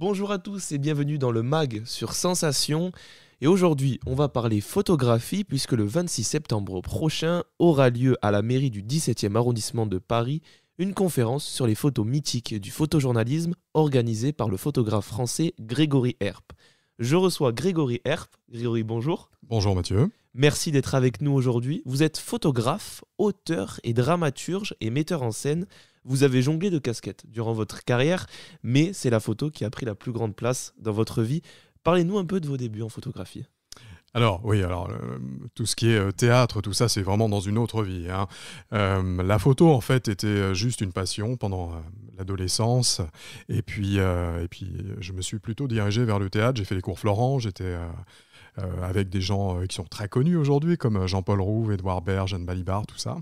Bonjour à tous et bienvenue dans le MAG sur Sensation. Et aujourd'hui, on va parler photographie puisque le 26 septembre prochain aura lieu à la mairie du 17e arrondissement de Paris une conférence sur les photos mythiques du photojournalisme organisée par le photographe français Grégory Herp. Je reçois Grégory Herp. Grégory, bonjour. Bonjour Mathieu. Merci d'être avec nous aujourd'hui. Vous êtes photographe, auteur et dramaturge et metteur en scène. Vous avez jonglé de casquettes durant votre carrière, mais c'est la photo qui a pris la plus grande place dans votre vie. Parlez-nous un peu de vos débuts en photographie. Alors, tout ce qui est théâtre, tout ça, c'est vraiment dans une autre vie. La photo, en fait, était juste une passion pendant l'adolescence. Et puis, je me suis plutôt dirigé vers le théâtre. J'ai fait les cours Florent. J'étais avec des gens qui sont très connus aujourd'hui, comme Jean-Paul Rouve, Édouard Baird, Jeanne Balibar, tout ça.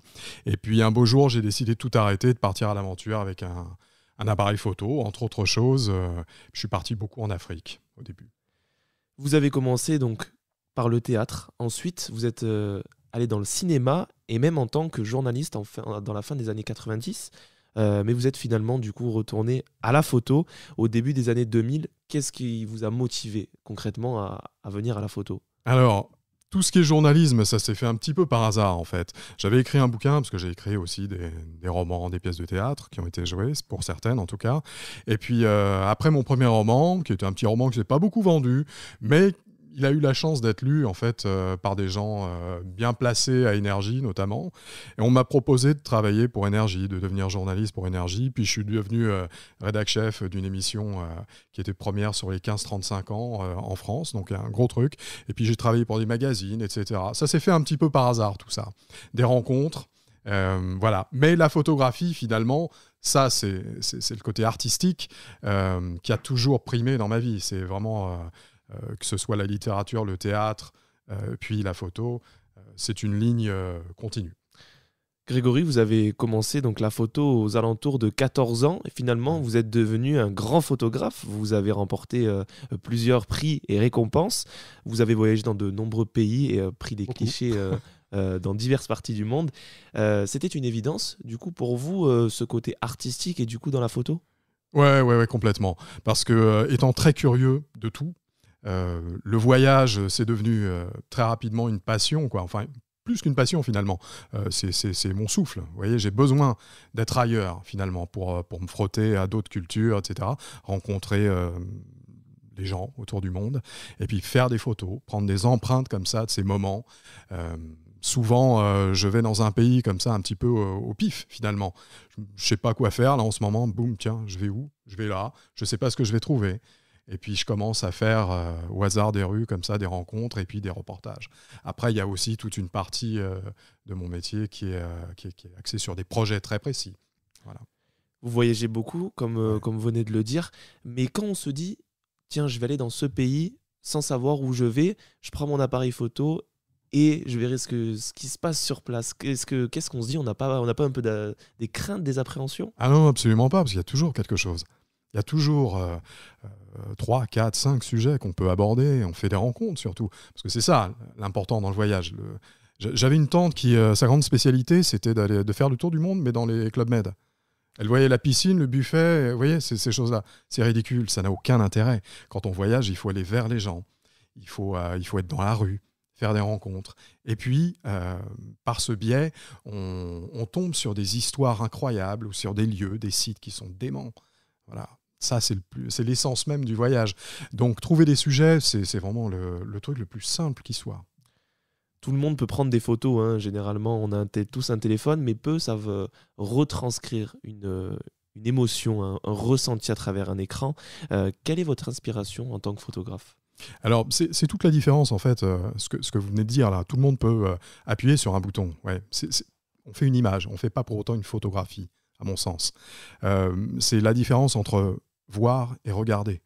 Et puis, un beau jour, j'ai décidé de tout arrêter, de partir à l'aventure avec un appareil photo, entre autres choses. Je suis parti beaucoup en Afrique, au début. Vous avez commencé donc par le théâtre. Ensuite, vous êtes allé dans le cinéma et même en tant que journaliste dans la fin des années 90. Mais vous êtes finalement du coup retourné à la photo au début des années 2000. Qu'est-ce qui vous a motivé concrètement à venir à la photo ? Alors, tout ce qui est journalisme, ça s'est fait un petit peu par hasard en fait. J'avais écrit un bouquin, parce que j'ai écrit aussi des romans, des pièces de théâtre qui ont été jouées, pour certaines en tout cas. Et puis après mon premier roman, qui était un petit roman que je n'ai pas beaucoup vendu, mais il a eu la chance d'être lu en fait par des gens bien placés à Énergie notamment. Et on m'a proposé de travailler pour Énergie, de devenir journaliste pour Énergie. Puis je suis devenu rédac-chef d'une émission qui était première sur les 15-35 ans en France, donc un gros truc. Et puis j'ai travaillé pour des magazines, etc. Ça s'est fait un petit peu par hasard tout ça. Des rencontres, voilà. Mais la photographie finalement, ça c'est le côté artistique qui a toujours primé dans ma vie. C'est vraiment... que ce soit la littérature, le théâtre, puis la photo, c'est une ligne continue. Grégory, vous avez commencé donc la photo aux alentours de 14 ans et finalement vous êtes devenu un grand photographe. Vous avez remporté plusieurs prix et récompenses. Vous avez voyagé dans de nombreux pays et pris des clichés dans diverses parties du monde. C'était une évidence du coup pour vous ce côté artistique et du coup dans la photo ? Ouais, complètement. Parce que étant très curieux de tout, le voyage, c'est devenu très rapidement une passion, quoi. Enfin, plus qu'une passion finalement. C'est mon souffle. Vous voyez, j'ai besoin d'être ailleurs finalement pour me frotter à d'autres cultures, etc. Rencontrer les gens autour du monde et puis faire des photos, prendre des empreintes comme ça de ces moments. Souvent, je vais dans un pays comme ça, un petit peu au pif, finalement. Je ne sais pas quoi faire, là, en ce moment. Boum, tiens, je vais où ? Je vais là. Je ne sais pas ce que je vais trouver. Et puis, je commence à faire au hasard des rues, comme ça, des rencontres et puis des reportages. Après, il y a aussi toute une partie de mon métier qui est axée sur des projets très précis. Voilà. Vous voyagez beaucoup, comme vous venez de le dire. Mais quand on se dit, tiens, je vais aller dans ce pays sans savoir où je vais, je prends mon appareil photo et je verrai ce qui se passe sur place. Qu'est-ce qu'on se dit ? On n'a pas un peu des craintes, des appréhensions ? Ah non, absolument pas, parce qu'il y a toujours quelque chose. Il y a toujours 3, 4, 5 sujets qu'on peut aborder. On fait des rencontres surtout. Parce que c'est ça l'important dans le voyage. J'avais une tante qui, sa grande spécialité, c'était de faire le tour du monde, mais dans les Club Med. Elle voyait la piscine, le buffet, vous voyez, ces choses-là. C'est ridicule, ça n'a aucun intérêt. Quand on voyage, il faut aller vers les gens. Il faut être dans la rue, faire des rencontres. Et puis, par ce biais, on tombe sur des histoires incroyables ou sur des lieux, des sites qui sont déments. Voilà. Ça, c'est l'essence même du voyage. Donc, trouver des sujets, c'est vraiment le truc le plus simple qui soit. Tout le monde peut prendre des photos, hein. Généralement, on a tous un téléphone, mais peu savent retranscrire une émotion, un ressenti à travers un écran. Quelle est votre inspiration en tant que photographe ? Alors, c'est toute la différence, en fait, ce que vous venez de dire, là. Tout le monde peut appuyer sur un bouton. Ouais. On fait une image, on ne fait pas pour autant une photographie, à mon sens. C'est la différence entre voir et regarder.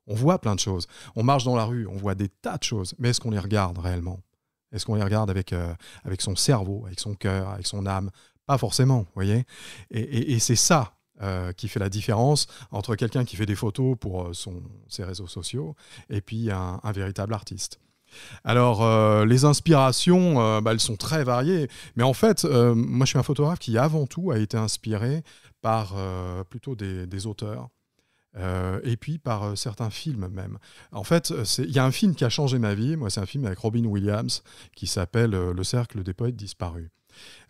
On voit plein de choses. On marche dans la rue, on voit des tas de choses. Mais est-ce qu'on les regarde réellement ? Est-ce qu'on les regarde avec son cerveau, avec son cœur, avec son âme ? Pas forcément, vous voyez ? Et c'est ça qui fait la différence entre quelqu'un qui fait des photos pour ses réseaux sociaux et puis un véritable artiste. Alors, les inspirations, elles sont très variées. Mais en fait, moi, je suis un photographe qui, avant tout, a été inspiré par plutôt des auteurs et puis par certains films même. En fait, il y a un film qui a changé ma vie. Moi, c'est un film avec Robin Williams qui s'appelle Le Cercle des poètes disparus.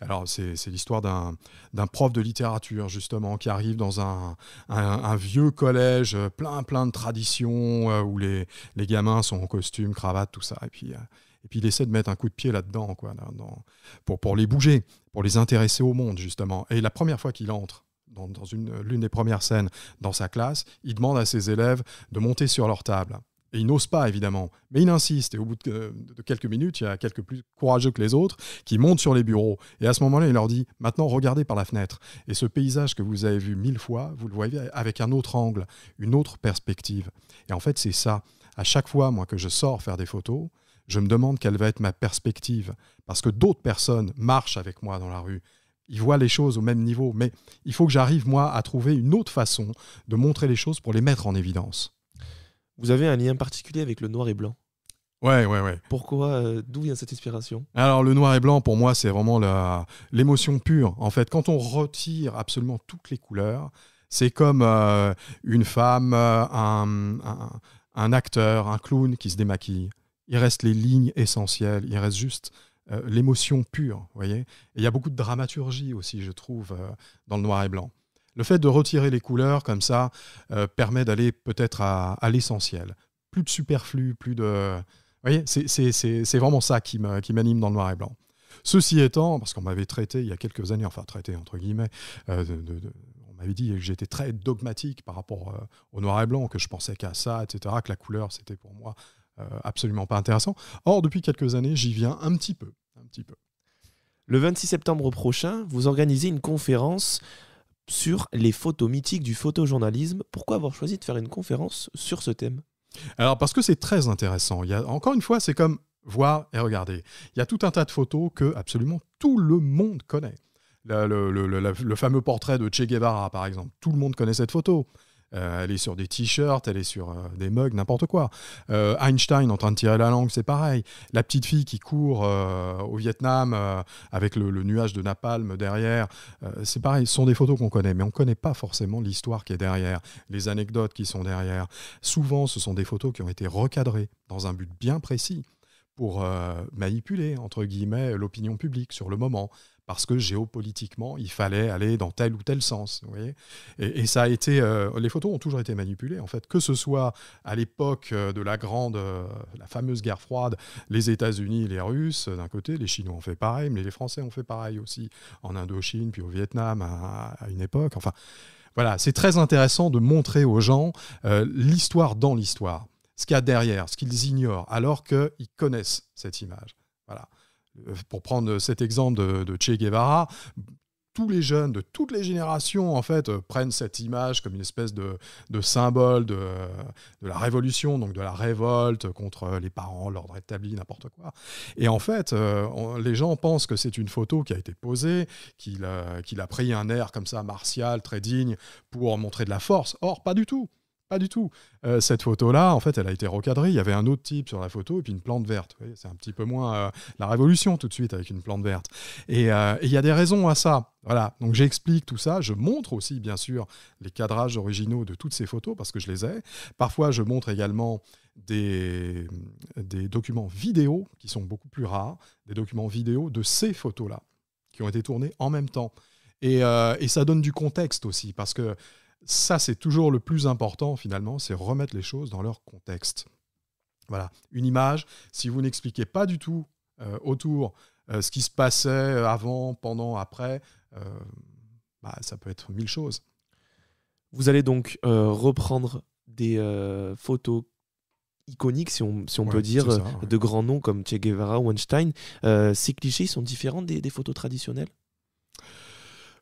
Alors, c'est l'histoire d'un prof de littérature, justement, qui arrive dans un vieux collège plein de traditions où les gamins sont en costume, cravate, tout ça. Et puis il essaie de mettre un coup de pied là-dedans, quoi, pour les bouger, pour les intéresser au monde, justement. Et la première fois qu'il entre dans l'une des premières scènes dans sa classe, il demande à ses élèves de monter sur leur table. Et il n'ose pas, évidemment, mais il insiste. Et au bout de quelques minutes, il y a quelques plus courageux que les autres qui montent sur les bureaux. Et à ce moment-là, il leur dit « Maintenant, regardez par la fenêtre. Et ce paysage que vous avez vu 1000 fois, vous le voyez avec un autre angle, une autre perspective. » Et en fait, c'est ça. À chaque fois, moi, que je sors faire des photos, je me demande quelle va être ma perspective. Parce que d'autres personnes marchent avec moi dans la rue. Ils voient les choses au même niveau. Mais il faut que j'arrive, moi, à trouver une autre façon de montrer les choses pour les mettre en évidence. Vous avez un lien particulier avec le noir et blanc. Ouais. Pourquoi d'où vient cette inspiration? Alors, le noir et blanc, pour moi, c'est vraiment l'émotion pure. En fait, quand on retire absolument toutes les couleurs, c'est comme une femme, un acteur, un clown qui se démaquille. Il reste les lignes essentielles, il reste juste l'émotion pure, vous voyez. Et il y a beaucoup de dramaturgie aussi, je trouve, dans le noir et blanc. Le fait de retirer les couleurs comme ça permet d'aller peut-être à l'essentiel. Plus de superflu, plus de... Vous voyez, c'est vraiment ça qui m'anime dans le noir et blanc. Ceci étant, parce qu'on m'avait traité il y a quelques années, enfin traité entre guillemets, on m'avait dit que j'étais très dogmatique par rapport au noir et blanc, que je pensais qu'à ça, etc., que la couleur, c'était pour moi absolument pas intéressant. Or, depuis quelques années, j'y viens un petit peu. Le 26 septembre prochain, vous organisez une conférence sur les photos mythiques du photojournalisme. Pourquoi avoir choisi de faire une conférence sur ce thème? Alors, parce que c'est très intéressant. Encore une fois, c'est comme voir et regarder. Il y a tout un tas de photos que absolument tout le monde connaît. Le fameux portrait de Che Guevara, par exemple. Tout le monde connaît cette photo. Elle est sur des t-shirts, elle est sur des mugs, n'importe quoi. Einstein en train de tirer la langue, c'est pareil. La petite fille qui court au Vietnam avec le nuage de napalm derrière, c'est pareil. Ce sont des photos qu'on connaît, mais on ne connaît pas forcément l'histoire qui est derrière, les anecdotes qui sont derrière. Souvent, ce sont des photos qui ont été recadrées dans un but bien précis pour manipuler, entre guillemets, l'opinion publique sur le moment. Parce que géopolitiquement, il fallait aller dans tel ou tel sens. Vous voyez, et ça a été... les photos ont toujours été manipulées, en fait, que ce soit à l'époque de la fameuse guerre froide, les États-Unis et les Russes, d'un côté, les Chinois ont fait pareil, mais les Français ont fait pareil aussi, en Indochine, puis au Vietnam, à une époque. Enfin, voilà, c'est très intéressant de montrer aux gens l'histoire dans l'histoire, ce qu'il y a derrière, ce qu'ils ignorent, alors qu'ils connaissent cette image. Voilà. Pour prendre cet exemple de Che Guevara, tous les jeunes de toutes les générations en fait prennent cette image comme une espèce de symbole de la révolution, donc de la révolte contre les parents, l'ordre établi, n'importe quoi. Et en fait, les gens pensent que c'est une photo qui a été posée, qu'il a pris un air comme ça martial, très digne, pour montrer de la force. Or, pas du tout. Pas du tout. Cette photo-là, en fait, elle a été recadrée. Il y avait un autre type sur la photo et puis une plante verte. Vous voyez, c'est un petit peu moins la révolution tout de suite avec une plante verte. Et il y a des raisons à ça. Voilà. Donc j'explique tout ça. Je montre aussi, bien sûr, les cadrages originaux de toutes ces photos parce que je les ai. Parfois, je montre également des documents vidéo qui sont beaucoup plus rares, des documents vidéo de ces photos-là qui ont été tournés en même temps. Et ça donne du contexte aussi parce que ça, c'est toujours le plus important, finalement, c'est remettre les choses dans leur contexte. Voilà, une image, si vous n'expliquez pas du tout autour ce qui se passait avant, pendant, après, ça peut être 1000 choses. Vous allez donc reprendre des photos iconiques, si on peut dire, ça, de grands noms comme Che Guevara ou Einstein. Ces clichés sont différents des photos traditionnelles?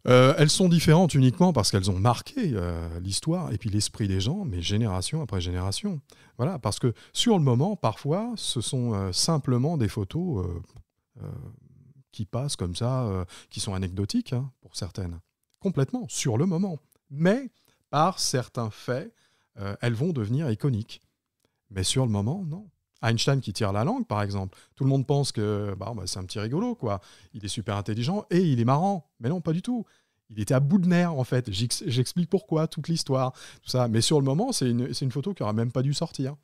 Elles sont différentes uniquement parce qu'elles ont marqué l'histoire et puis l'esprit des gens, mais génération après génération. Voilà, parce que sur le moment, parfois, ce sont simplement des photos qui passent comme ça, qui sont anecdotiques pour certaines, complètement, sur le moment. Mais par certains faits, elles vont devenir iconiques. Mais sur le moment, non. Einstein qui tire la langue, par exemple. Tout le monde pense que c'est un petit rigolo, quoi. Il est super intelligent et il est marrant. Mais non, pas du tout. il était à bout de nerfs en fait. J'explique pourquoi, toute l'histoire, tout ça. Mais sur le moment, c'est une photo qui n'aurait même pas dû sortir.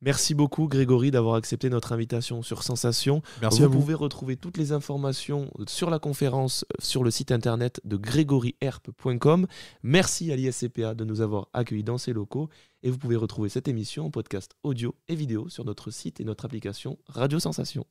Merci beaucoup Grégory d'avoir accepté notre invitation sur Sensation. Merci à vous. Vous pouvez retrouver toutes les informations sur la conférence sur le site internet de gregoryherp.com. Merci à l'ISCPA de nous avoir accueillis dans ses locaux et vous pouvez retrouver cette émission en podcast audio et vidéo sur notre site et notre application Radio Sensation.